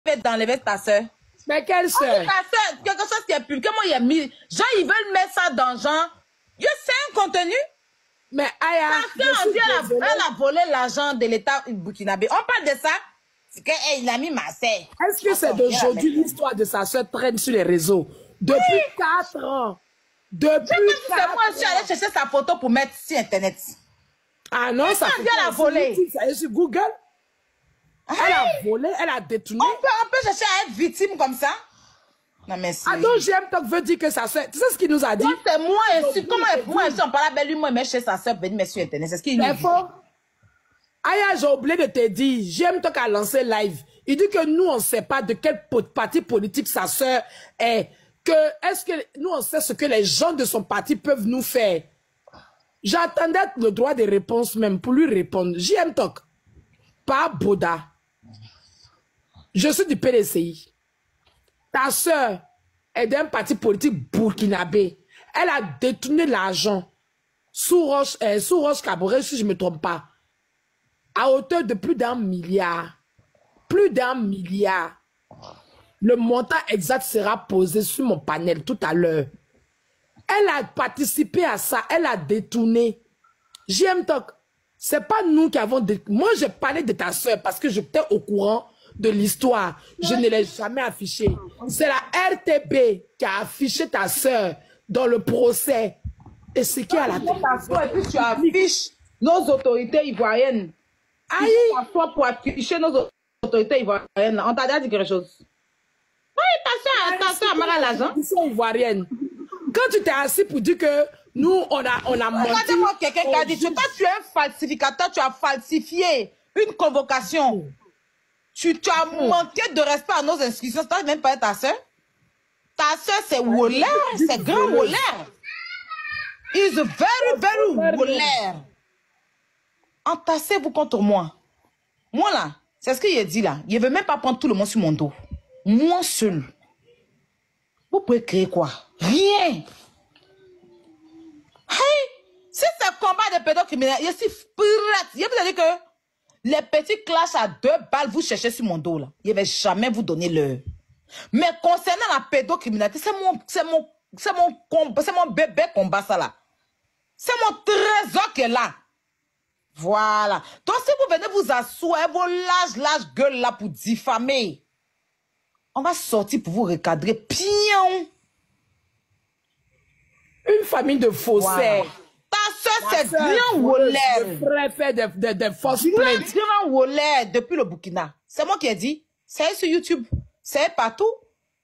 fait d'enlever ta soeur? Mais quelle soeur? Ta soeur, quelque chose qui est public. Comment il a mis? Genre, ils veulent mettre ça dans genre. C'est un contenu. Mais Aya, elle a volé l'argent de l'État burkinabé. On parle de ça. C'est qu'il a mis ma soeur. Est-ce que c'est d'aujourd'hui l'histoire de sa soeur traîne sur les réseaux? Depuis 4 ans. Depuis 4 ans. Moi, je suis allée chercher sa photo pour mettre sur Internet. Ah non, ça fait elle a volé. Ça est sur Google. Elle a volé, elle a détourné. On peut chercher à être victime comme ça? Non, mais c'est... Ah donc, JM Tok veut dire que sa soeur... Tu sais ce qu'il nous a dit? C'est moi, comment moi, on parle à lui, moi, mais chez sa soeur, venir mettre sur Internet. C'est ce qu'il nous dit. Aya, j'ai oublié de te dire, JM Tok a lancé live. Il dit que nous, on ne sait pas de quel parti politique sa soeur est. Est-ce que nous, on sait ce que les gens de son parti peuvent nous faire? J'attendais le droit de réponse même pour lui répondre. JM Tok, pas Boda. Je suis du PDCI. Ta soeur est d'un parti politique burkinabé. Elle a détourné l'argent sous Roche Caboret, si je ne me trompe pas, à hauteur de plus d'1 milliard. Plus d'1 milliard. Le montant exact sera posé sur mon panel tout à l'heure. Elle a participé à ça. Elle a détourné. JM Tok, c'est pas nous qui avons... Moi, j'ai parlé de ta soeur parce que j'étais au courant de l'histoire. Je ne l'ai jamais affiché. C'est la RTB qui a affiché ta soeur dans le procès. Et c'est qui a la tête. Et puis tu affiches nos autorités ivoiriennes. Aïe! Toi pour afficher nos autorités ivoiriennes. On t'a déjà dit quelque chose? Oui, ta soeur a l'argent. Ils sont ivoiriennes. Quand tu t'es assis pour dire que nous, on a menti... Regardez-moi quelqu'un qui a dit, toi, tu es un falsificateur, tu as falsifié une convocation. Tu as manqué de respect à nos institutions. Tu n'as même pas ta soeur. Ta soeur, c'est Woller, c'est grand Woller. Is very, very Woller. Entassez-vous contre moi. Moi, là, c'est ce qu'il a dit, là. Il ne veut même pas prendre tout le monde sur mon dos. Moi seul. Vous pouvez créer quoi? Rien. Hey, si c'est combat de pédocriminels, je suis prête. Je vous ai dit que les petits clashs à 2 balles, vous cherchez sur mon dos, là. Je ne vais jamais vous donner l'heure. Mais concernant la pédocriminalité, c'est mon bébé combat, ça, là. C'est mon trésor qui est là. Voilà. Donc, si vous venez vous asseoir, vos lâches gueules là pour diffamer, on va sortir pour vous recadrer. Pion. Une famille de faussaires. Wow. Ta soeur, c'est grand Woller. Le frère fait des fausses plaintes. Grand Woller depuis le Burkina. C'est moi qui ai dit. C'est sur YouTube. C'est partout.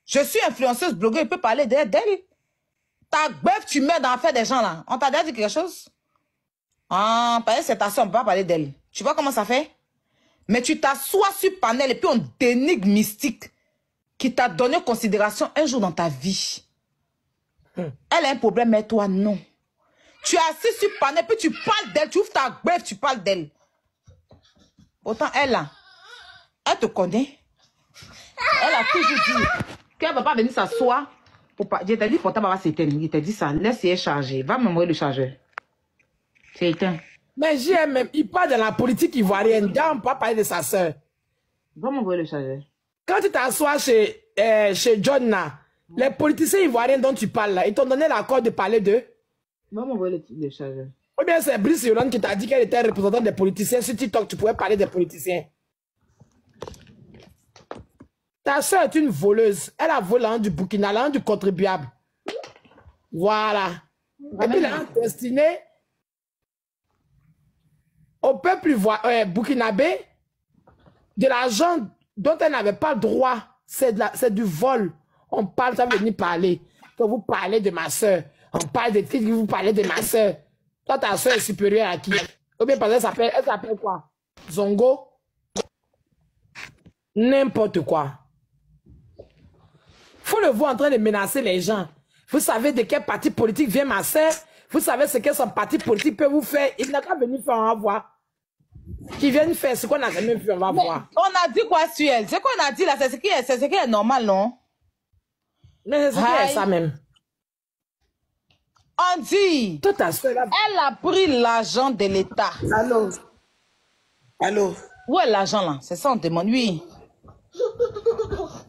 Je suis influenceuse, blogueuse, il peut parler d'elle. Ta bœuf, tu mets dans l'affaire des gens là. On t'a déjà dit quelque chose? Ah, parce que c'est ta soeur, on ne peut pas parler d'elle. Tu vois comment ça fait? Mais tu t'assois sur panel et puis on dénigre mystique qui t'a donné considération un jour dans ta vie. Elle a un problème, mais toi, non. Tu es assis sur panel, puis tu parles d'elle, tu ouvres ta bœuf, tu parles d'elle. Autant elle, là, elle te connaît. Elle a toujours dit qu'elle ne va pas venir s'asseoir. Je t'ai dit, pourtant, va s'éteindre. Il t'a dit ça, laisse-y charger. Va m'envoyer le chargeur. C'est éteint. Mais JM, il parle de la politique ivoirienne. Là, on ne peut pas parler de sa soeur. Va m'envoyer le chargeur. Quand tu t'assois chez John, là, les politiciens ivoiriens dont tu parles, là, ils t'ont donné l'accord de parler d'eux. Va m'envoyer le chargeur. Ou bien c'est Brice Yolande qui t'a dit qu'elle était représentante des politiciens. Sur TikTok, tu pouvais parler des politiciens. Ta soeur est une voleuse. Elle a volé l'argent du Burkina, l'argent du contribuable. Voilà. Et puis l'argent destiné au peuple burkinabé de l'argent dont elle n'avait pas droit. C'est du vol. On parle, ça veut venir parler. Quand vous parlez de ma soeur, on parle de titres, vous parlez de ma soeur. Toi, ta soeur est supérieure à qui? Ou bien parce qu'elle s'appelle quoi? Zongo? N'importe quoi. Faut le voir en train de menacer les gens. Vous savez de quel parti politique vient ma soeur? Vous savez ce que son parti politique peut vous faire? Il n'a qu'à venir faire, on va voir. Qui viennent faire ce qu'on a jamais vu, on va voir. On a dit quoi sur elle? C'est qu'on a dit là, c'est ce qui est normal, non? Mais c'est ce qui est ça même. On dit, Tout à fait, là. elle a pris l'argent de l'État. Allô? Allô? Où est l'argent là? C'est ça on demande, oui.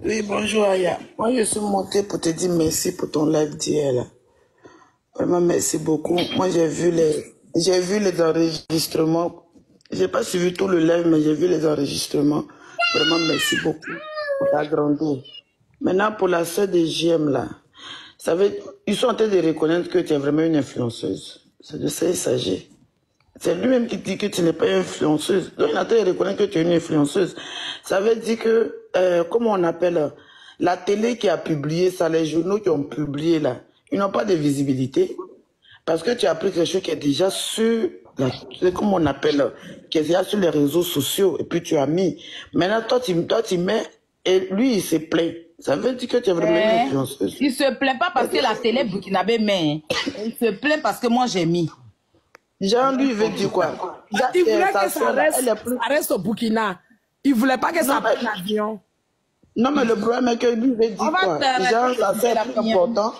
Oui, bonjour Aya. Moi, je suis montée pour te dire merci pour ton live d'hier, là. Vraiment, merci beaucoup. Moi, j'ai vu les enregistrements. J'ai pas suivi tout le live, mais j'ai vu les enregistrements. Vraiment, merci beaucoup pour ta grandeur. Maintenant, pour la sœur de JM, là, ils sont en train de reconnaître que tu es vraiment une influenceuse. C'est de ça qu'il s'agit. C'est lui-même qui dit que tu n'es pas une influenceuse. Donc, il a en train de reconnaître que tu es une influenceuse. Ça veut dire que, comment on appelle, la télé qui a publié ça, les journaux qui ont publié là, ils n'ont pas de visibilité. Parce que tu as pris quelque chose qui est déjà sur, comment on appelle, qui est déjà sur les réseaux sociaux, et puis tu as mis. Maintenant, toi, tu mets, et lui, il se plaint. Ça veut dire que tu es vraiment une influenceuse. Il se plaint pas parce que la télé burkinabé met. Il se plaint parce que moi, j'ai mis. Jean, lui, il veut dire quoi? Il voulait que ça reste au Burkina. Il voulait pas que ça prenne l'avion. Non, mais le problème est que lui, il veut dire quoi? Jean, ça c'est plus important.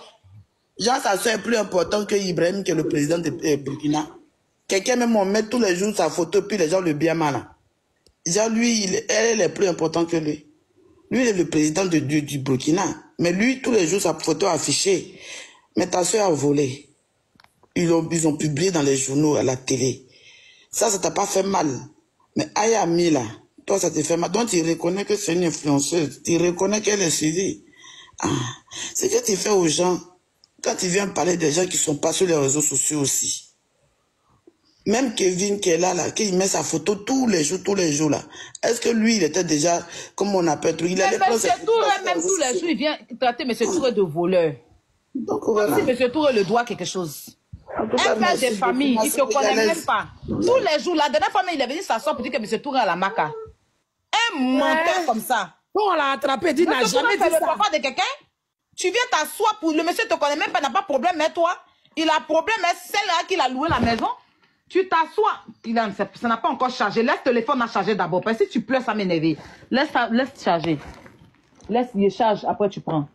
Jean, ça c'est plus important que Ibrahim, qui est le président de Burkina. Quelqu'un même, on met tous les jours sa photo, puis les gens le bien mal. Jean, lui, elle est plus importante que lui. Lui, il est le président du Burkina. Mais lui, tous les jours, sa photo affichée. Mais ta soeur a volé. Ils ont publié dans les journaux, à la télé. Ça t'a pas fait mal. Mais Ayami, là, toi, ça te fait mal. Donc, tu reconnais que c'est une influenceuse. Tu reconnais qu'elle est suivie. Ah, c'est que tu fais aux gens, quand tu viens parler des gens qui sont pas sur les réseaux sociaux aussi. Même Kevin qui est là, qui met sa photo tous les jours, là. Est-ce que lui, il était déjà, comme on appelle, il allait prendre ses photos. Même tous les jours, il vient traiter M. Touré de voleur. Donc, voilà. Comme si M. Touré le doit quelque chose. Un père de famille, il ne te connaît même pas. Tous les jours, la dernière fois, il est venu s'asseoir pour dire que M. Touré a la maca. Un menteur comme ça. Bon, on l'a attrapé, dit n'a jamais dit ça. ça. Le papa de quelqu'un, tu viens t'asseoir pour le monsieur te connaît même pas, n'a pas de problème, mais toi, il a problème, mais celle-là qui a loué la maison, tu t'assois, ça n'a pas encore chargé. Laisse le téléphone à charger d'abord, parce que si tu pleures, ça m'énerve. Laisse charger. Laisse-le charge, après tu prends.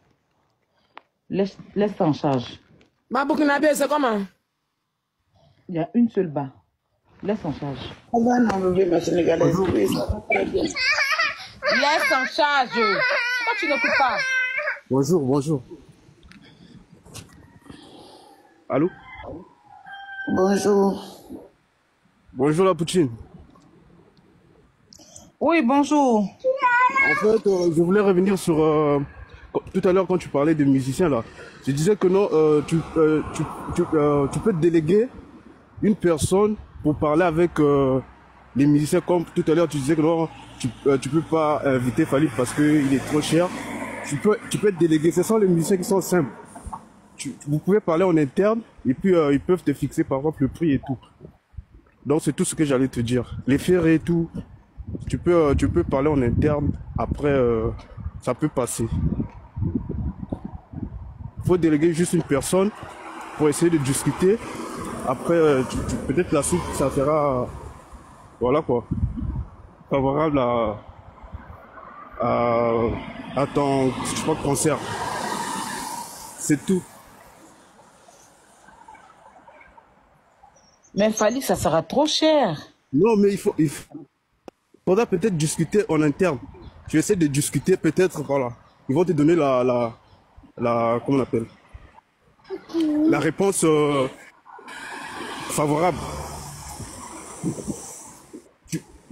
Laisse ça en charge. Ma Burkinabé, c'est comment? Il y a une seule barre. Laisse en charge. On va enlever ma sénégalaise. Oui, ça va très bien. Laisse en charge. Pourquoi tu n'écoutes pas? Bonjour, bonjour. Allô? Bonjour. Bonjour la Poutine. Oui, bonjour. En fait, je voulais revenir sur tout à l'heure quand tu parlais des musiciens là. Je disais que non, tu peux déléguer une personne pour parler avec les musiciens, comme tout à l'heure tu disais que non, tu peux pas inviter Falid parce qu'il est trop cher. Tu peux déléguer. Ce sont les musiciens qui sont simples. Vous pouvez parler en interne et puis ils peuvent te fixer par exemple le prix et tout. Donc c'est tout ce que j'allais te dire. Les ferrets et tout, tu peux parler en interne. Après ça peut passer. Faut déléguer juste une personne pour essayer de discuter. Après peut-être la suite ça sera voilà quoi, favorable à ton concert. C'est tout. Mais Fali, ça sera trop cher. Non, mais il faudra peut-être discuter en interne. Tu essaies de discuter peut-être, voilà. Ils vont te donner comment on appelle, la réponse favorable.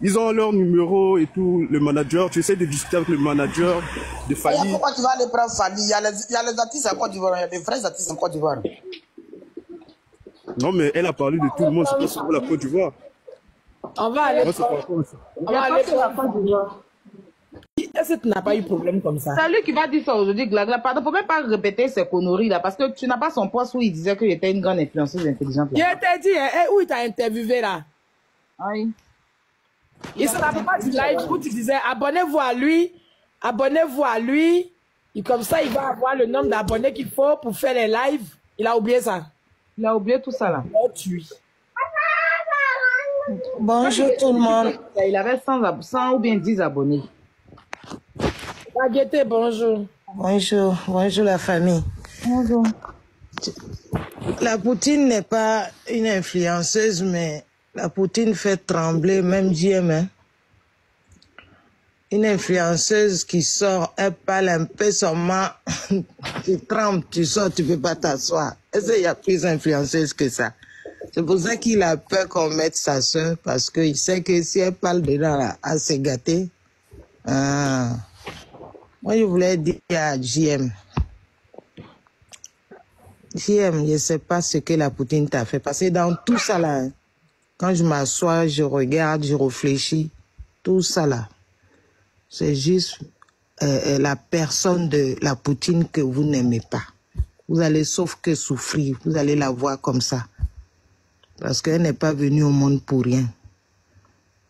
Ils ont leur numéro et tout, le manager. Tu essaies de discuter avec le manager de Fali. Pourquoi tu vas aller prendre Fali? Il y a les artistes en Côte d'Ivoire, il y a des vrais artistes en Côte d'Ivoire. Non, mais elle a parlé de tout le monde, c'est pas seulement la Côte d'Ivoire. On va aller. Moi, c'est pas comme ça. On va aller pour la Côte d'Ivoire. Est-ce que tu n'as pas eu de problème comme ça? C'est lui qui va dire ça aujourd'hui, Glagla. Pardon, faut même pas répéter ces conneries là, parce que tu n'as pas son poste où il disait qu'il était une grande influenceuse intelligente. Il t'a dit, où il t'a interviewé là? Oui. Il se rappelle pas du live où tu disais abonnez-vous à lui, et comme ça il va avoir le nombre d'abonnés qu'il faut pour faire les lives. Il a oublié ça. Il a oublié tout ça là. Bonjour tout le monde. Il avait 100 ou bien 10 abonnés. Agueté, bonjour. Bonjour la famille. Bonjour. La Poutine n'est pas une influenceuse, mais la Poutine fait trembler même JM. Hein. Une influenceuse qui sort, elle parle un peu seulement, tu trembles, tu sors, tu ne peux pas t'asseoir. Est-ce qu'il y a plus d'influenceuses que ça? C'est pour ça qu'il a peur qu'on mette sa soeur, parce qu'il sait que si elle parle dedans, là, à se gâter. Ah. Moi, je voulais dire à JM. JM, je ne sais pas ce que la Poutine t'a fait, parce que dans tout ça, là, quand je m'assois, je regarde, je réfléchis, tout ça, là, c'est juste la personne de la Poutine que vous n'aimez pas. Vous allez sauf que souffrir, vous allez la voir comme ça. Parce qu'elle n'est pas venue au monde pour rien.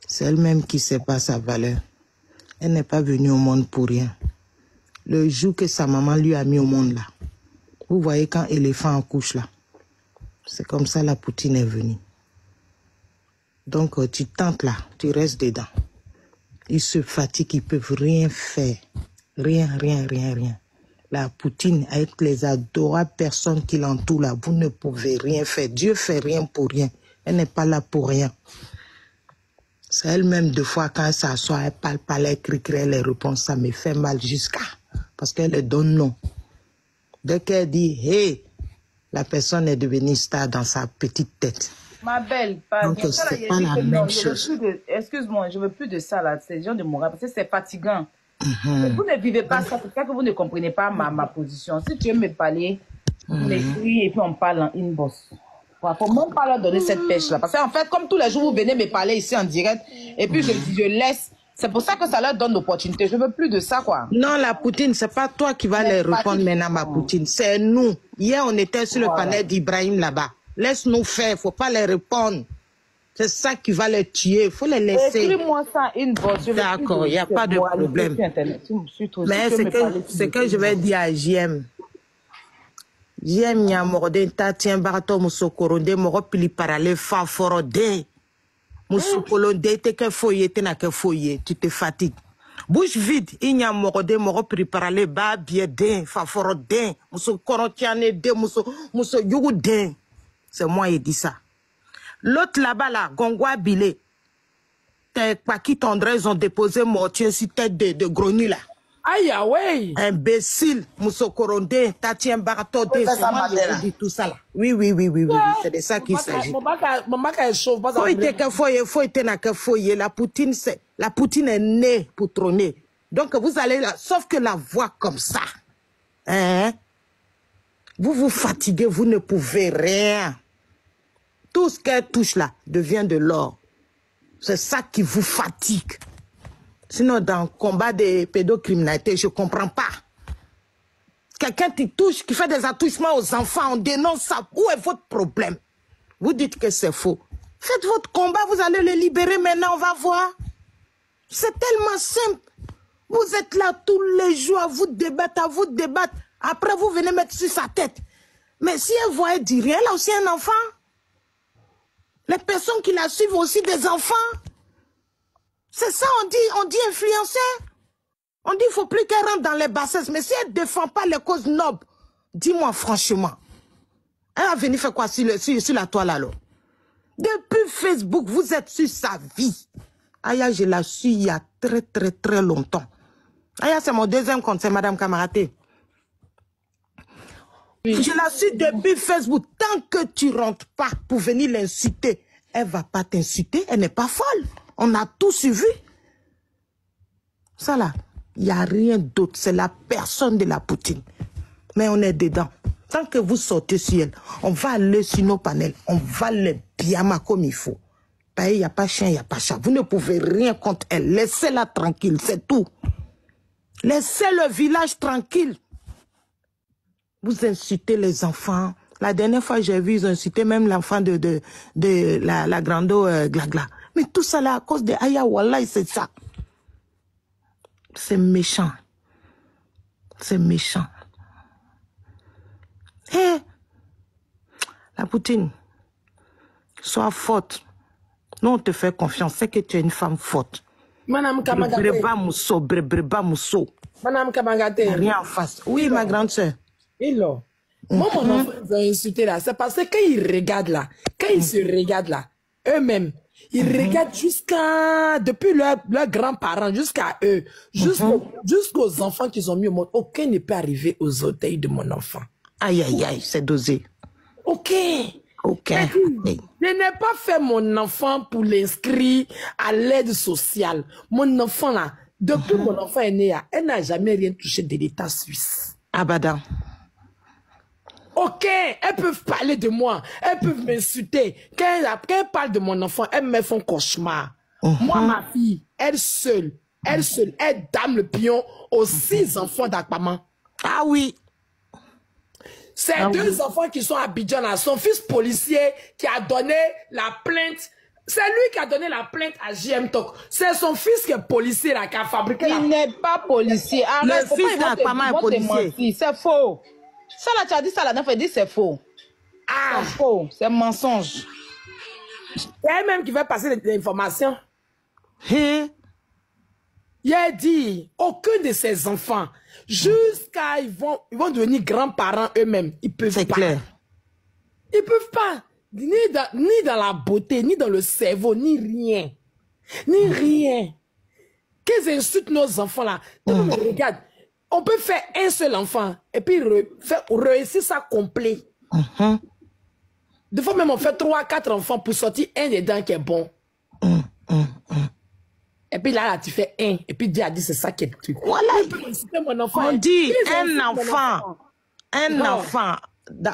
C'est elle-même qui ne sait pas sa valeur. Elle n'est pas venue au monde pour rien. Le jour que sa maman lui a mis au monde là, vous voyez quand éléphant en couche là, c'est comme ça la Poutine est venue. Donc tu tentes là, tu restes dedans. Ils se fatiguent, ils ne peuvent rien faire. Rien. La Poutine, avec les adorables personnes qui l'entourent là, vous ne pouvez rien faire. Dieu fait rien pour rien. Elle n'est pas là pour rien. C'est elle-même, deux fois, quand elle s'assoit, elle parle, elle crie, elle répond, ça me fait mal jusqu'à. Parce qu'elle donne non. Dès qu'elle dit, hey, la personne est devenue star dans sa petite tête. Ma belle, donc c'est pas la même chose. Excuse-moi, je veux plus de ça là, c'est genre de moral, parce que c'est fatigant. Vous ne vivez pas ça, c'est que vous ne comprenez pas ma position. Si tu veux me parler, vous m'écris et puis on parle en inbox. Voilà, faut même pas leur donner cette pêche là, parce qu'en fait, comme tous les jours vous venez me parler ici en direct, et puis je laisse. C'est pour ça que ça leur donne l'opportunité. Je veux plus de ça, quoi. Non, la Poutine, c'est pas toi qui vas les répondre maintenant, ma Poutine. C'est nous. Hier, on était sur le panel d'Ibrahim là-bas. Laisse-nous faire, faut pas les répondre. C'est ça qui va les tuer, il faut les laisser. Écris-moi ça inbox. D'accord, il n'y a pas de problème. Mais c'est que je vais dire à JM. JM, il y a mordé, tatien, barato, moussokoronde, moro pili parale, fa forode. Moussokolonde, te que foyer, te na que foyer, tu te fatigues. Bouche vide, il y a mordé, moro pili parale, ba, biedin, fa forode, moussokorontiane, de, mousso youdin. C'est moi qui dis ça. L'autre là-bas, là, Gongwa Bilé, tes paquis tendres, ils ont déposé mortier sur tête de grenouille là. Aïe, ouais. Imbécile, Moussokoronde, Tatien Baratode, c'est moi qui dis tout ça là. Oui, c'est de ça qu'il s'agit. Maman, elle chauffe. Faut être foyer. La Poutine est née pour trôner. Donc vous allez là, sauf que la voix comme ça, hein, vous vous fatiguez, vous ne pouvez rien. Tout ce qu'elle touche là devient de l'or. C'est ça qui vous fatigue. Sinon, dans le combat de pédocriminalité, je ne comprends pas. Quelqu'un qui touche, qui fait des attouchements aux enfants, on dénonce ça. Où est votre problème? Vous dites que c'est faux. Faites votre combat, vous allez le libérer maintenant, on va voir. C'est tellement simple. Vous êtes là tous les jours à vous débattre, Après, vous venez mettre sur sa tête. Mais si elle voit, elle dit rien, elle a aussi un enfant. Les personnes qui la suivent aussi des enfants. C'est ça, on dit influenceur. On dit qu'il ne faut plus qu'elle rentre dans les bassesses. Mais si elle ne défend pas les causes nobles, dis-moi franchement, elle va venir faire quoi sur la toile alors? Depuis Facebook, vous êtes sur sa vie. Aya, je la suis il y a très longtemps. Aya, c'est mon deuxième compte, c'est Madame Kamaraté. Je la suis depuis Facebook. Tant que tu ne rentres pas pour venir l'inciter, elle ne va pas t'insulter, elle n'est pas folle. On a tout suivi. Ça là, il n'y a rien d'autre. C'est la personne de la Poutine. Mais on est dedans. Tant que vous sortez sur elle, on va aller sur nos panels. On va les biama comme il faut. Il n'y a pas chien, il n'y a pas chat. Vous ne pouvez rien contre elle. Laissez-la tranquille, c'est tout. Laissez le village tranquille. Vous insultez les enfants. La dernière fois, j'ai vu, ils insultaient même l'enfant de la grande Glagla. Mais tout ça là, à cause de Aya Wallah, c'est ça. C'est méchant. C'est méchant. Eh, la Poutine, sois forte. Nous, on te fait confiance. C'est que tu es une femme forte. Madame Kamagate. Breba Mousso. Madame Kamagate. Rien en face. Oui, ma grande soeur. Moi, mon enfant, ils ont insulté là. C'est parce que quand ils regardent là, quand ils se regardent là, eux-mêmes, Ils regardent depuis leurs grands-parents jusqu'à eux, jusqu'aux enfants qu'ils ont mis au monde. Aucun ne peut arriver aux orteils de mon enfant. Aïe, aïe, aïe, c'est dosé. Aucun. Aucun. Je n'ai pas fait mon enfant pour l'inscrire à l'aide sociale. Mon enfant là, depuis mon enfant est né, elle n'a jamais rien touché de l'État suisse. Abadan. Ok, elles peuvent parler de moi, elles peuvent m'insulter. Quand elles parlent de mon enfant, elles me font cauchemar. Moi, ma fille, elle seule, elle dame le pion aux 6 enfants d'Akpaman. Ah oui. Ces 2 enfants qui sont à Abidjan, là, son fils policier qui a donné la plainte. C'est lui qui a donné la plainte à JM Talk. C'est son fils qui est policier là, qui a fabriqué Il n'est pas policier. Arrête, le fils d'Akpaman est policier. C'est faux. Ça là, tu as dit ça la dernière fois, dit c'est faux. Ah, c'est faux, c'est mensonge. C'est elle-même qui va passer l'information. Il a dit, aucun de ses enfants, jusqu'à ils vont devenir grands-parents eux-mêmes, ils peuvent pas. C'est clair. Ils peuvent pas. Ni dans la beauté, ni dans le cerveau, ni rien. Ni rien. Qu'ils insultent nos enfants là. Regarde, on peut faire un seul enfant et puis réussir ça complet. Des fois même on fait 3, 4 enfants pour sortir un des dents qui est bon. Et puis là, tu fais un. Et puis Dieu a dit c'est ça qui est le truc. Voilà. Mon enfant, on dit un enfant. Un enfant.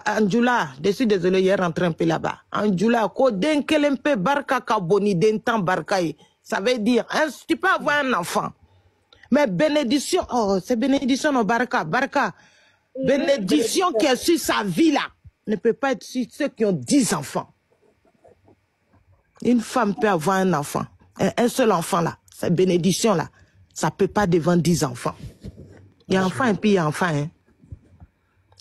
Anjula, je suis désolé, il est rentré un peu là-bas. Anjula, koden kelempe barka kaboni dentan barkaï. Ça veut dire, tu peux avoir un enfant. Mais bénédiction, oh, c'est bénédiction non barka, barka. Bénédiction qui est sur sa vie là, ne peut pas être sur ceux qui ont 10 enfants. Une femme peut avoir un enfant, un seul enfant là, cette bénédiction là, ça peut pas devant 10 enfants. Il y a enfant et puis il y a enfant, hein.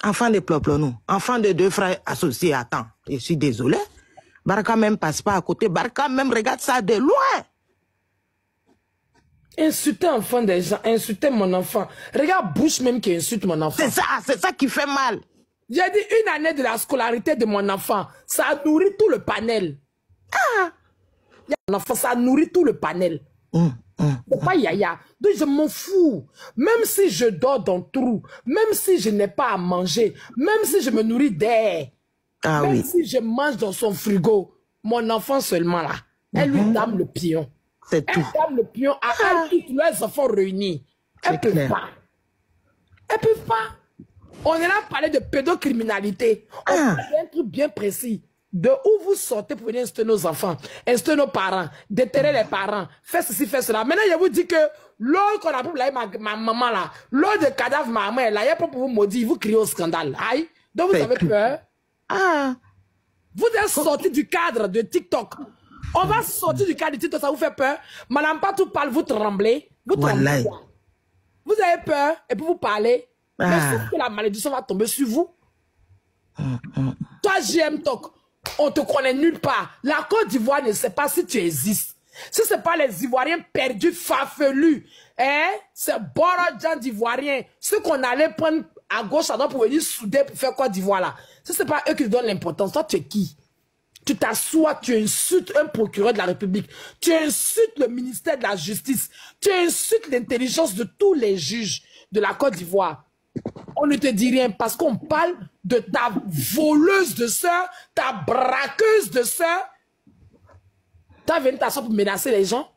Enfant de Ploplonou, enfant de 2 frères associés, attends, je suis désolé. Barka même passe pas à côté, Barka même regarde ça de loin. Insulter enfant des gens, insulter mon enfant. Regarde Bush même qui insulte mon enfant. C'est ça qui fait mal. J'ai dit 1 année de la scolarité de mon enfant, ça nourrit tout le panel. Mon enfant, ça nourrit tout le panel. C'est pas yaya. Donc je m'en fous. Même si je dors dans le trou, même si je n'ai pas à manger, même si je me nourris d'air, même si je mange dans son frigo, mon enfant seulement là, elle lui dame le pion. C'est tout. Elle dame le pion à elle, tous leurs enfants réunis. Elles peuvent pas. Elles peuvent pas. On est là à parler de pédocriminalité. On parle d'un truc bien précis. De où vous sortez pour venir insulter nos enfants, insulter nos parents, déterrer les parents, faire ceci, faire cela. Maintenant, je vous dis que l'eau qu'on a pris ma maman là, l'eau de cadavre ma mère là, il n'y a pas pour vous maudire, vous criez au scandale. Aïe. Donc vous avez peur. Vous êtes sortis du cadre de TikTok. On va sortir du cadre de TikTok, ça vous fait peur. Madame Patou parle, vous tremblez. Vous tremblez. Vous avez peur et puis vous parlez. Mais sauf que la malédiction va tomber sur vous. Toi, JM Talk, on te connaît nulle part. La Côte d'Ivoire ne sait pas si tu existes. Si ce n'est pas les Ivoiriens perdus, farfelus, c'est Borodjan d'Ivoiriens, ceux qu'on allait prendre à gauche, à droite pour venir souder pour faire Côte d'Ivoire là. Si ce n'est pas eux qui te donnent l'importance, toi tu es qui? Tu t'assois, tu insultes un procureur de la République, tu insultes le ministère de la Justice, tu insultes l'intelligence de tous les juges de la Côte d'Ivoire. On ne te dit rien parce qu'on parle de ta voleuse de sœur, ta braqueuse de sœur. Tu as venu t'asseoir pour menacer les gens.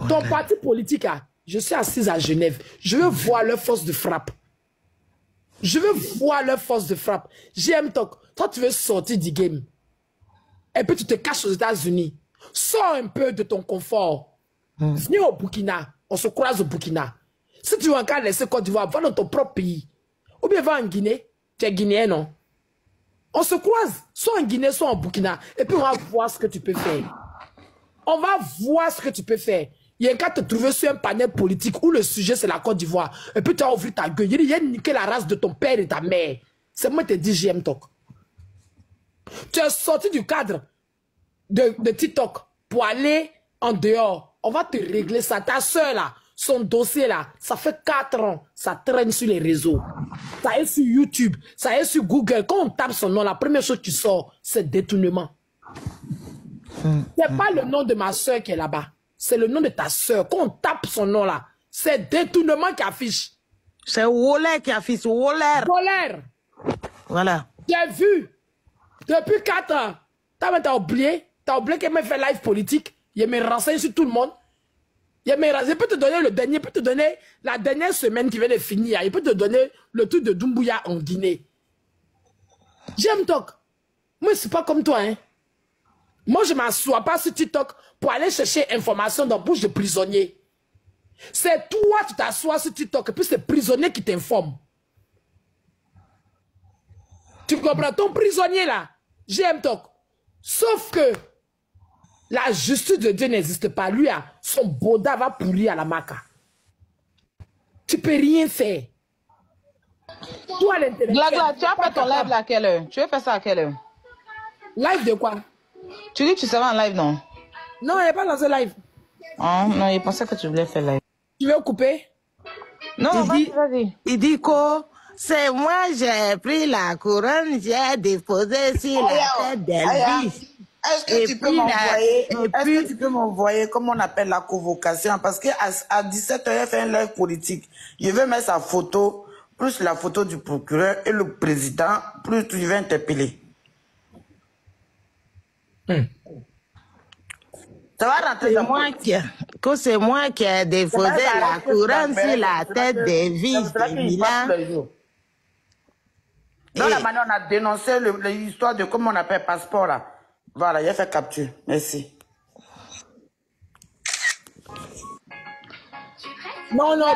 Ton parti politique, je suis assise à Genève. Je veux voir leur force de frappe. Je veux voir leur force de frappe. JM Talk, toi tu veux sortir du game. Et puis tu te caches aux États-Unis. Sors un peu de ton confort. Viens au Burkina. On se croise au Burkina. Si tu veux encore laisser Côte d'Ivoire, va dans ton propre pays. Ou bien va en Guinée. Tu es Guinéen, non? On se croise, soit en Guinée, soit en Burkina. Et puis on va voir ce que tu peux faire. On va voir ce que tu peux faire. Il y a qu'à te trouver sur un panel politique où le sujet c'est la Côte d'Ivoire. Et puis tu as ouvert ta gueule. Il y a niqué la race de ton père et ta mère. C'est moi qui te dis JM Talk. Tu es sorti du cadre de TikTok pour aller en dehors. On va te régler ça. Ta soeur là, son dossier là, ça fait 4 ans, ça traîne sur les réseaux. Ça est sur YouTube, ça est sur Google. Quand on tape son nom, la première chose qui sort, c'est détournement. C'est pas le nom de ma soeur qui est là-bas. C'est le nom de ta soeur. Quand on tape son nom là, c'est détournement qui affiche. C'est Woler qui affiche. Woler. Colère. Voilà. J'ai vu. Depuis 4 ans. T'as oublié. T'as oublié qu'elle m'a fait live politique. Il me renseigne sur tout le monde. Je peux te donner le dernier. Je peux te donner la dernière semaine qui vient de finir. Je peux te donner le truc de Doumbouya en Guinée. J'aime Tok. Moi, c'est pas comme toi, hein. Moi, je ne m'assois pas sur TikTok pour aller chercher information dans la bouche de prisonniers. C'est toi qui t'assois sur TikTok et puis c'est prisonnier qui t'informe. Tu comprends? Ton prisonnier là, j'aime Tok. Sauf que la justice de Dieu n'existe pas. Lui, son boda va pourrir à la maca. Tu peux rien faire. Toi, l'intérêt. Glagla, tu as fait ton live là à quelle heure? Tu veux faire ça à quelle heure? Live de quoi? Tu dis que tu seras en live, non? Non, il n'est pas dans ce live. Oh, non, il pensait que tu voulais faire live. Tu veux couper? Non, vas-y. Il dit que c'est moi, j'ai pris la couronne, j'ai déposé sur la tête d'Elvis. Est-ce que tu peux m'envoyer comment on appelle la convocation? Parce qu'à 17h, il fait un live politique. Je vais mettre sa photo, plus la photo du procureur et le président, plus tu vas interpeller. Ça va rentrer dans moi. C'est moi qui ai déposé la couronne sur la tête d'Elvis de Milan. Dans la manière, on a dénoncé l'histoire de comment on appelle passeport là. Voilà, il a fait capture. Merci. Non, non,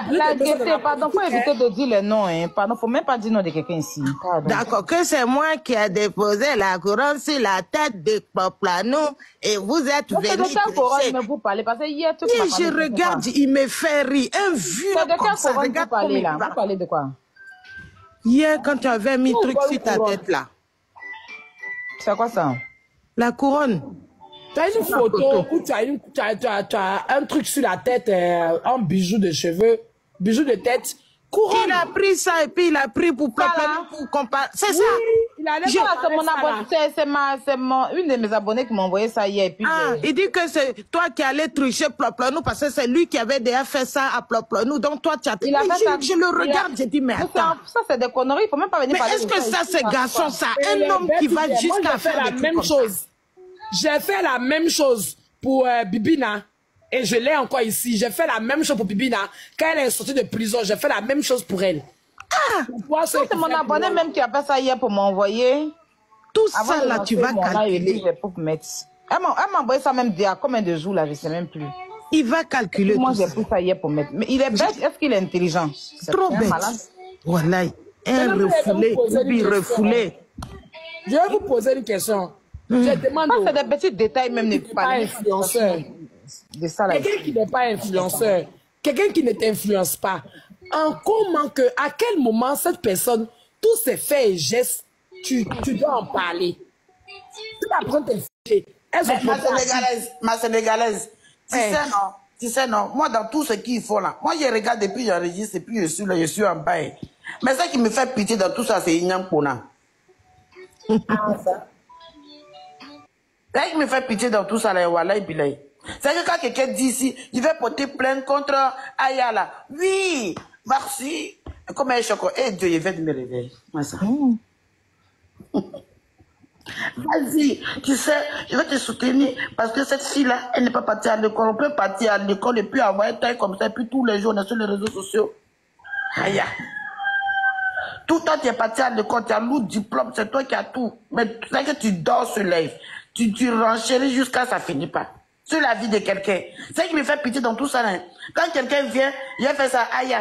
pardon, faut éviter de dire le nom, hein. Pardon, faut même pas dire nom de quelqu'un ici. D'accord, que c'est moi qui ai déposé la couronne sur la tête de Poplano et vous êtes venus tricher. Mais vous parlez parce que hier tout Et je regarde, il me fait rire. Un vieux comme ça, regarde comment il là. va. Vous parlez de quoi? Hier, quand tu avais mis truc sur ta tête là. C'est quoi ça? La couronne. Tu as une photo où tu as un truc sur la tête, un bijou de cheveux, bijou de tête, couronne. Il a pris ça et puis il a pris pour comparer. C'est ça. Il a C'est une de mes abonnés qui m'a envoyé ça hier. Et puis il dit que c'est toi qui allais tricher Ploplonou parce que c'est lui qui avait déjà fait ça à Ploplonou. Donc toi, tu as... Je le regarde, je dis, mais attends. Ça, c'est des conneries. Il faut même pas venir parler. Mais est-ce que ça, c'est garçon, ça? Un homme qui va jusqu'à faire la même chose. J'ai fait la même chose pour Bibina. Et je l'ai encore ici. J'ai fait la même chose pour Bibina. Quand elle est sortie de prison, j'ai fait la même chose pour elle. C'est mon abonné même qui a fait ça hier pour m'envoyer. Tout ça là, tu vas calculer. Elle m'a envoyé ça même il y a combien de jours là, je ne sais même plus. Il va calculer. Moi, j'ai pris ça hier pour mettre. Mais il est bête, est-ce qu'il est intelligent? Trop bête. Voilà. Un refoulé, puis refoulé. Je vais vous poser une question. Je demande. C'est des petits détails même. Pas influenceur. Quelqu'un qui n'est pas influenceur, quelqu'un qui ne t'influence pas, à quel moment cette personne, tous ses faits et gestes, tu dois en parler. Tu vas prendre tes faits. Ma Sénégalaise, tu sais non, moi dans tout ce qu'ils font là, moi je regarde depuis j'enregistre et puis je suis là, je suis en bas. Mais ce qui me fait pitié dans tout ça, c'est Inyam Pona. Ce qui me fait pitié dans tout ça, là, Wallah Bilay. C'est que quand quelqu'un dit ici, il va porter plainte contre Ayala. Oui, merci. Comme un chocolat. Eh Dieu, il va me réveiller. Vas-y, tu sais, je vais te soutenir parce que cette fille-là, elle n'est pas partie à l'école. On peut partir à l'école et puis avoir un taille comme ça, et puis tous les jours, on est sur les réseaux sociaux. Aïe. Tout le temps, tu es parti à l'école, tu as lourd diplôme, c'est toi qui as tout. Mais tu sais que tu dors sur l'œil. Tu renchéris jusqu'à ça finit pas. Sur la vie de quelqu'un. C'est ce qui me fait pitié dans tout ça. Hein. Quand quelqu'un vient, il a fait ça, aïe,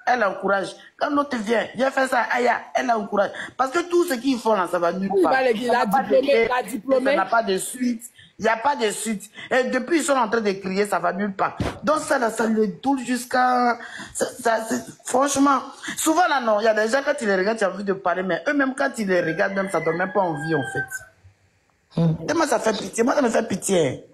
elle encourage. Quand l'autre vient, il a fait ça, aïe, elle encourage. Parce que tout ce qu'ils font là, ça va nulle part. La diplômée. Ça n'a pas de suite. Il n'y a pas de suite. Et depuis, ils sont en train de crier, ça va nulle part. Donc ça, là, ça le touche jusqu'à... Franchement, souvent là, non, il y a des gens, quand ils les regardent, tu as envie de parler, mais eux-mêmes, quand ils les regardent, même, ça ne donne même pas envie, en fait. Et moi, ça fait pitié. Moi, ça me fait pitié.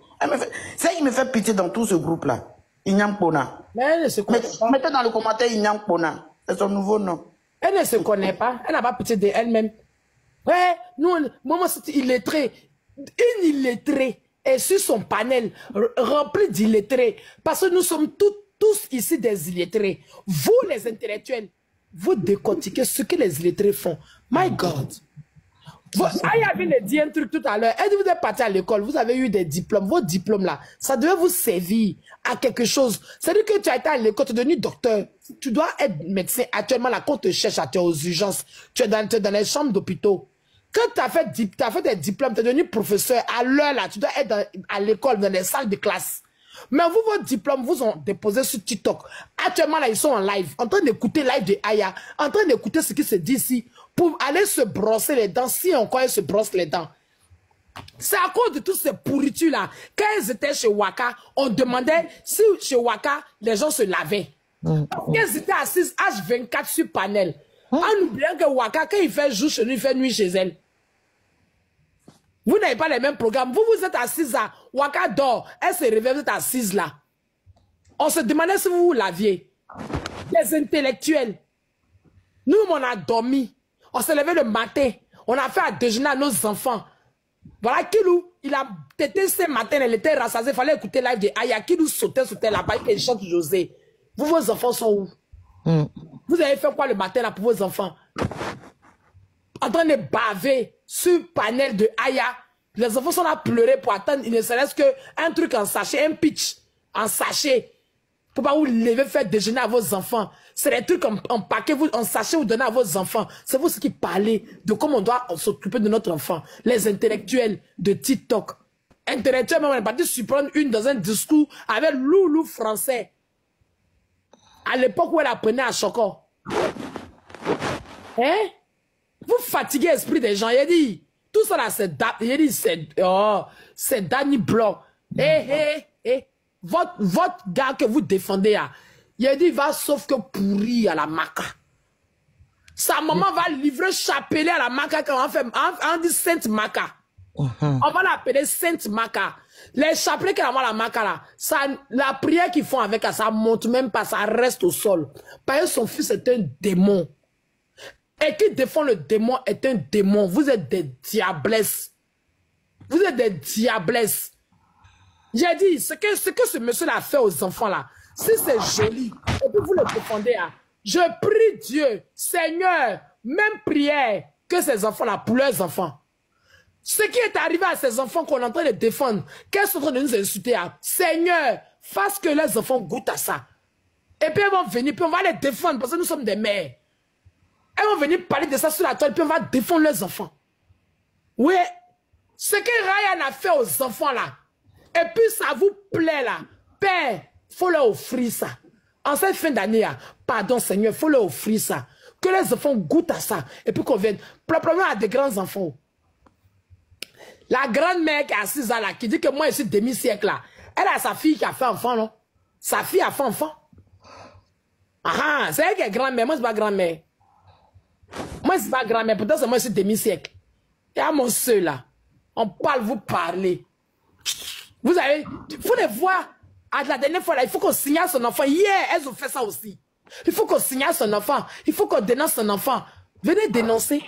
C'est elle qui me fait pitié dans tout ce groupe-là. Inyam Pona. Mais elle ne se connaît pas. Mettez dans le commentaire Inyam Pona. C'est son nouveau nom. Elle ne se connaît pas. Elle n'a pas pitié d'elle-même. Ouais, nous, maman, c'est illettré. Une illettrée et sur son panel rempli d'illettrés. Parce que nous sommes tous ici des illettrés. Vous, les intellectuels, vous décortiquez ce que les illettrés font. My God. Aya vient de dire un truc tout à l'heure. Elle dit, vous êtes parti à l'école, vous avez eu des diplômes. Vos diplômes là, ça devait vous servir à quelque chose. C'est-à-dire que tu as été à l'école, tu es devenu docteur. Tu dois être médecin. Actuellement, là, quand on te cherche, tu es aux urgences. Tu es dans les chambres d'hôpitaux. Quand tu as fait des diplômes, tu es devenu professeur. À l'heure là, tu dois être à l'école, dans les salles de classe. Mais vous, vos diplômes, vous ont déposé sur TikTok. Actuellement, là, ils sont en live, en train d'écouter live de Aya, en train d'écouter ce qui se dit ici, pour aller se brosser les dents, si encore ils se brossent les dents. C'est à cause de toutes ces pourritures-là. Quand ils étaient chez Waka, on demandait si chez Waka, les gens se lavaient. Quand ils étaient assis H24 sur panel, en oubliant que Waka, quand il fait jour chez nous, il fait nuit chez elle. Vous n'avez pas les mêmes programmes. Vous, vous êtes assises là. Waka dort. Elle se réveille, vous êtes assises là. On se demandait si vous laviez. Les intellectuels. Nous, on a dormi. On s'est levé le matin. On a fait à déjeuner à nos enfants. Voilà, Kilou, il a tété ce matin, elle était rassasiée. Il fallait écouter live de Aya. Kilou sautait là-bas. Il chante José. Vous, vos enfants sont où? Vous avez fait quoi le matin là pour vos enfants? En train de baver sur le panel de Aya. Les enfants sont là à pleurer pour attendre. Il ne serait-ce qu'un truc en sachet, un pitch en sachet. Pour pas vous lever, faire déjeuner à vos enfants. C'est des trucs en paquet, en sachet, vous donnez à vos enfants. C'est vous ce qui parlez de comment on doit s'occuper de notre enfant. Les intellectuels de TikTok. Intellectuels, même on est parti surprendre une dans un discours avec Loulou français. À l'époque où elle apprenait à Choco. Hein? Vous fatiguez l'esprit des gens. Il dit, tout ça là, c'est Danny Blanc. Votre gars que vous défendez là, il a dit, il va sauf que pourri à la maca. Sa maman va livrer chapelet à la maca quand on dit Sainte Maca. On va l'appeler Sainte Maca. Les chapelets qu'elle a à la maca là, la prière qu'ils font avec elle, ça monte même pas, ça reste au sol. Parce que son fils est un démon. Et qui défend le démon est un démon. Vous êtes des diablesses. Vous êtes des diablesses. J'ai dit, ce que ce monsieur-là a fait aux enfants là, si c'est joli, et puis vous le défendez, hein, je prie Dieu, Seigneur, même prière que ces enfants-là, pour leurs enfants. Ce qui est arrivé à ces enfants qu'on est en train de défendre, qu'elles sont en train de nous insulter, hein, Seigneur, fasse que les enfants goûtent à ça. Et puis elles vont venir, puis on va les défendre parce que nous sommes des mères. Elles vont venir parler de ça sur la toile, puis on va défendre leurs enfants. Oui, ce que Ryan a fait aux enfants là, et puis ça vous plaît là, Père, il faut leur offrir ça. En cette fin d'année, pardon Seigneur, il faut leur offrir ça. Que les enfants goûtent à ça. Et puis qu'on vienne. Probablement à des grands enfants. La grand-mère qui est assise là, qui dit que moi je suis demi-siècle là, elle a sa fille qui a fait enfant, non? Sa fille a fait enfant. Ah, c'est elle qui est grand-mère, moi c'est pas grand-mère. Moi c'est pas grand-mère, pourtant c'est moi je suis demi-siècle. Et à mon seul là, on parle, vous parlez. Vous avez, il faut les voir. À la dernière fois, là, il faut qu'on signale son enfant. Hier, elles ont fait ça aussi. Il faut qu'on signale son enfant. Il faut qu'on dénonce son enfant. Venez dénoncer.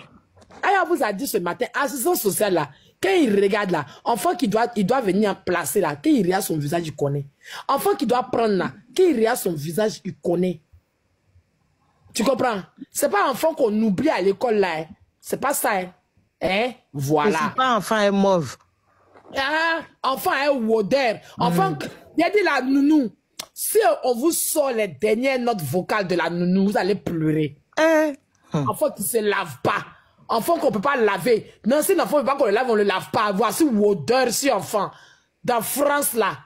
Aya vous a dit ce matin, assistance sociale là, quand il regarde là, enfant qui doit, il doit venir placer là, quand il regarde son visage, il connaît. Enfant qui doit prendre là, quand il regarde son visage, il connaît. Tu comprends? C'est pas enfant qu'on oublie à l'école là. Hein. C'est pas ça. Hein? Hein? Voilà. C'est pas enfant est mauve. Ah, enfant est wodeur. Enfant, il a dit la nounou. Si on vous sort les dernières notes vocales de la nounou, vous allez pleurer. Enfant qui se lave pas. Enfant qu'on peut pas laver. Non, si l'enfant ne veut pas qu'on le lave, on le lave pas. Voici wodeur si enfant. Dans France là.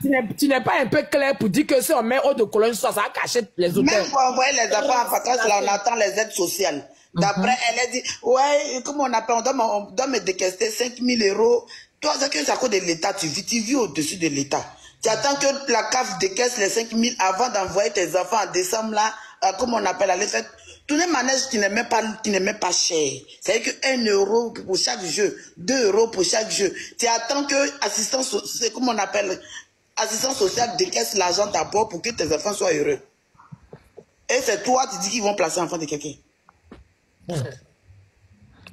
Tu n'es pas un peu clair pour dire que si on met eau de cologne, ça va cacher les odeurs. Même pour envoyer les enfants en vacances, là, on attend les aides sociales. D'après, elle a dit, ouais, comment on appelle, on doit me décaisser 5 000 €. Toi, c'est à cause de l'État, tu vis au-dessus de l'État. Tu attends que la CAF décaisse les 5 000 avant d'envoyer tes enfants en décembre, là, comme on appelle, aller faire tourner manège qui n'est même pas cher. C'est-à-dire que 1 € pour chaque jeu, 2 € pour chaque jeu. Tu attends que assistance, c'est comme on appelle, assistance sociale décaisse l'argent d'abord pour que tes enfants soient heureux. Et c'est toi, tu dis qu'ils vont placer l'enfant de quelqu'un.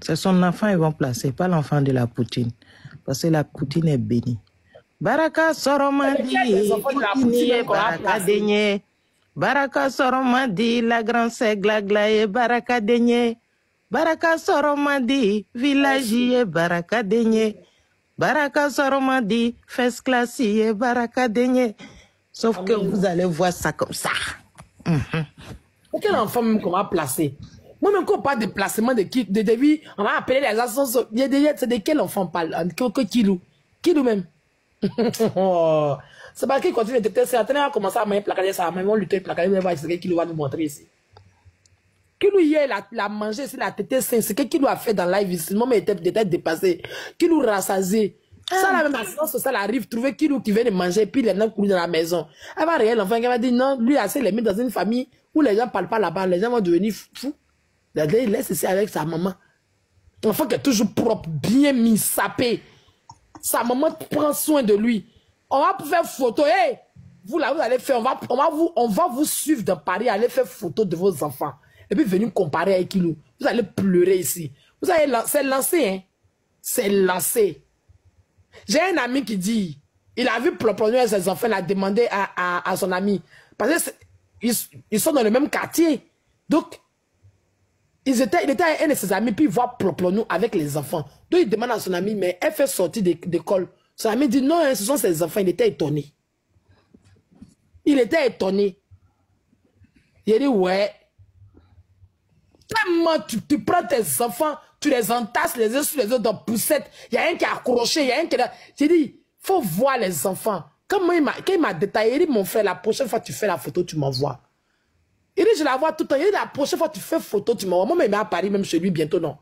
C'est son enfant ils vont placer, pas l'enfant de la poutine. Parce que la Poutine est bénie. Baraka Soromadi, Poutine, Baraka Denye. Baraka Soromadi, la grande Segla Baraka Denye. Baraka Soromadi, villagier, Baraka Denye. Baraka Soromadi, first classier, Baraka Denye. Sauf que vous allez voir ça comme ça. Quel enfant même qu'on va placer? Moi-même, quand on parle de placement de devis, on va appeler les assistants. C'est de quel enfant on parle? Kilou? Kilou même? C'est pas qu'il continue de tester. Attendez, on va commencer à manger placader ça. Mais on lutte placader, mais c'est ce qu'il va nous montrer ici. Kilou hier, la mangé, c'est la tête sainte. C'est ce qu'il a fait dans la live ici. Le moment était dépassé. Kilou rassasié. Ça, la même assistance sociale arrive, trouver Kilou qui vient de manger, puis il est couru dans la maison. Elle va réel l'enfant qui va dire non, lui, assez les mis dans une famille où les gens ne parlent pas là-bas, les gens vont devenir fous. Il laisse ici avec sa maman. L'enfant qui est toujours propre, bien mis, sapé. Sa maman prend soin de lui. On va faire photo. Hey, vous là, vous allez faire, on va vous suivre dans Paris, aller faire photo de vos enfants. Et puis venir comparer avec Kilou. Vous allez pleurer ici. Vous allez, c'est lancé, hein. C'est lancé. J'ai un ami qui dit, il a vu Ploplonou et ses enfants, il a demandé à son ami. Parce qu'ils sont dans le même quartier. Donc, il était avec un de ses amis, puis il voit Ploplonou avec les enfants. Donc, il demande à son ami, mais elle fait sortir d'école. Son ami dit, non, ce sont ses enfants. Il était étonné. Il était étonné. Il dit, ouais. Tellement tu prends tes enfants, tu les entasses les uns sur les autres dans poussette. Il y a un qui a accroché, il y a un qui a... J'ai dit, il faut voir les enfants. Quand il m'a détaillé, il dit, mon frère, la prochaine fois que tu fais la photo, tu m'envoies. Il dit, je la vois tout le temps. Il dit, la prochaine fois que tu fais photo, tu m'envoies. Moi, même à Paris, même chez lui, bientôt, non.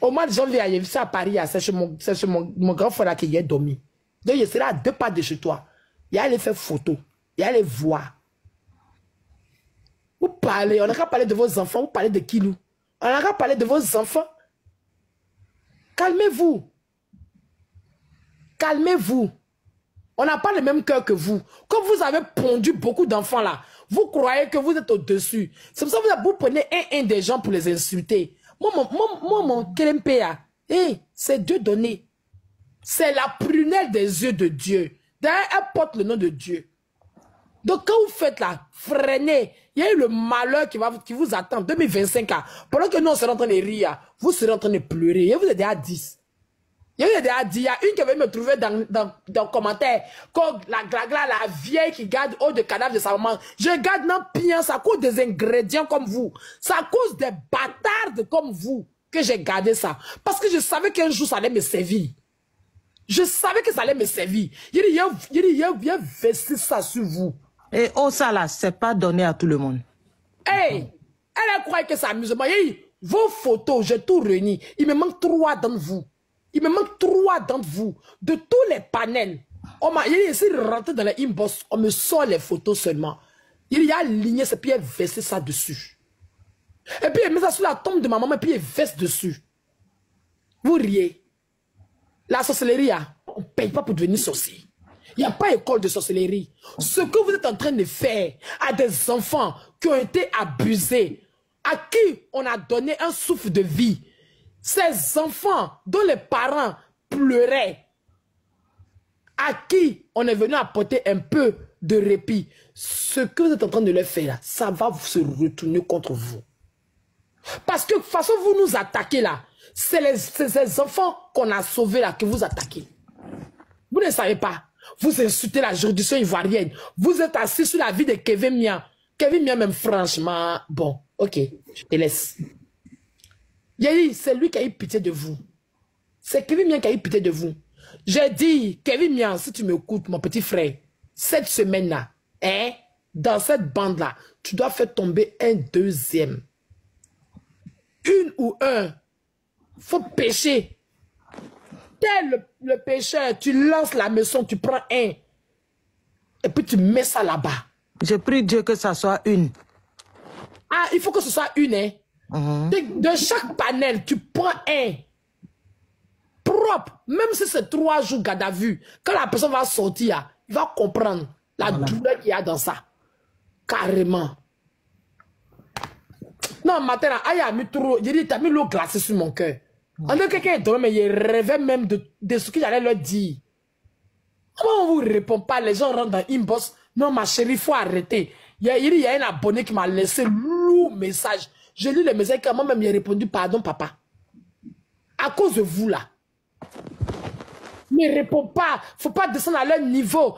Au mois de janvier, il y a vu ça à Paris, c'est chez mon grand frère qui y est dormi. Donc, il sera à 2 pas de chez toi. Il allait faire photo. Il allait voir. Vous parlez, on n'a qu'à parler de vos enfants, vous parlez de Kilou. On n'a qu'à parler de vos enfants. Calmez-vous. Calmez-vous. On n'a pas le même cœur que vous. Comme vous avez pondu beaucoup d'enfants là, vous croyez que vous êtes au-dessus. C'est pour ça que vous prenez un des gens pour les insulter. Moi, mon Kelempéa, c'est Dieu donné. C'est la prunelle des yeux de Dieu. D'ailleurs, elle porte le nom de Dieu. Donc, quand vous faites là, freinez. Il y a eu le malheur qui vous attend. 2025, pendant que nous, on sera en train de rire, vous serez en train de pleurer. Et vous êtes déjà 10. Il y a une qui avait me trouver dans le commentaire. Comme la vieille qui garde eau de cadavre de sa maman. Je garde non pire, ça cause des ingrédients comme vous. Ça cause des bâtards comme vous que j'ai gardé ça. Parce que je savais qu'un jour ça allait me servir. Je savais que ça allait me servir. Il y a versé ça sur vous. Et ça là, c'est pas donné à tout le monde. Hey, elle croit que c'est amusement. Vos photos, j'ai tout réuni. Il me manque 3 d'entre vous. Il me manque 3 d'entre vous. De tous les panels. Il y a essayé de rentrer dans les inbox. On me sort les photos seulement. Il y a aligné ça, puis il a versé ça dessus. Et puis il met ça sur la tombe de ma maman, et puis il verse dessus. Vous riez. La sorcellerie, on ne paye pas pour devenir sorcier. Il n'y a pas d'école de sorcellerie. Ce que vous êtes en train de faire à des enfants qui ont été abusés, à qui on a donné un souffle de vie, ces enfants dont les parents pleuraient, à qui on est venu apporter un peu de répit, ce que vous êtes en train de leur faire là, ça va se retourner contre vous. Parce que de toute façon, vous nous attaquez là. C'est ces enfants qu'on a sauvés là que vous attaquez. Vous ne savez pas. Vous insultez la juridiction ivoirienne. Vous êtes assis sur la vie de Kevin Mian. Kevin Mian même franchement, bon, ok, je te laisse. C'est lui qui a eu pitié de vous. C'est Kevin Mian qui a eu pitié de vous. J'ai dit, Kevin Mian, si tu m'écoutes, mon petit frère, cette semaine-là, dans cette bande-là, tu dois faire tomber un deuxième. Une ou un. Faut pêcher. Tel le pêcheur, tu lances la maison, tu prends un. Et puis tu mets ça là-bas. Je prie Dieu que ça soit une. Ah, il faut que ce soit une, hein. De chaque panel, tu prends un. Propre. Même si c'est 3 jours garde à vue. Quand la personne va sortir, il va comprendre la douleur qu'il y a dans ça. Carrément. Non, matin, il a mis trop. J'ai dit, t'as mis l'eau glacée sur mon cœur. En tant que quelqu'un est drôle, mais il rêvait même de ce que j'allais leur dire. Comment on vous répond pas? Les gens rentrent dans inbox. Non, ma chérie, il faut arrêter. Il y a un abonné qui m'a laissé lourd message. J'ai lu le message et moi-même j'ai répondu pardon, papa. À cause de vous là. Ne réponds pas. Faut pas descendre à leur niveau.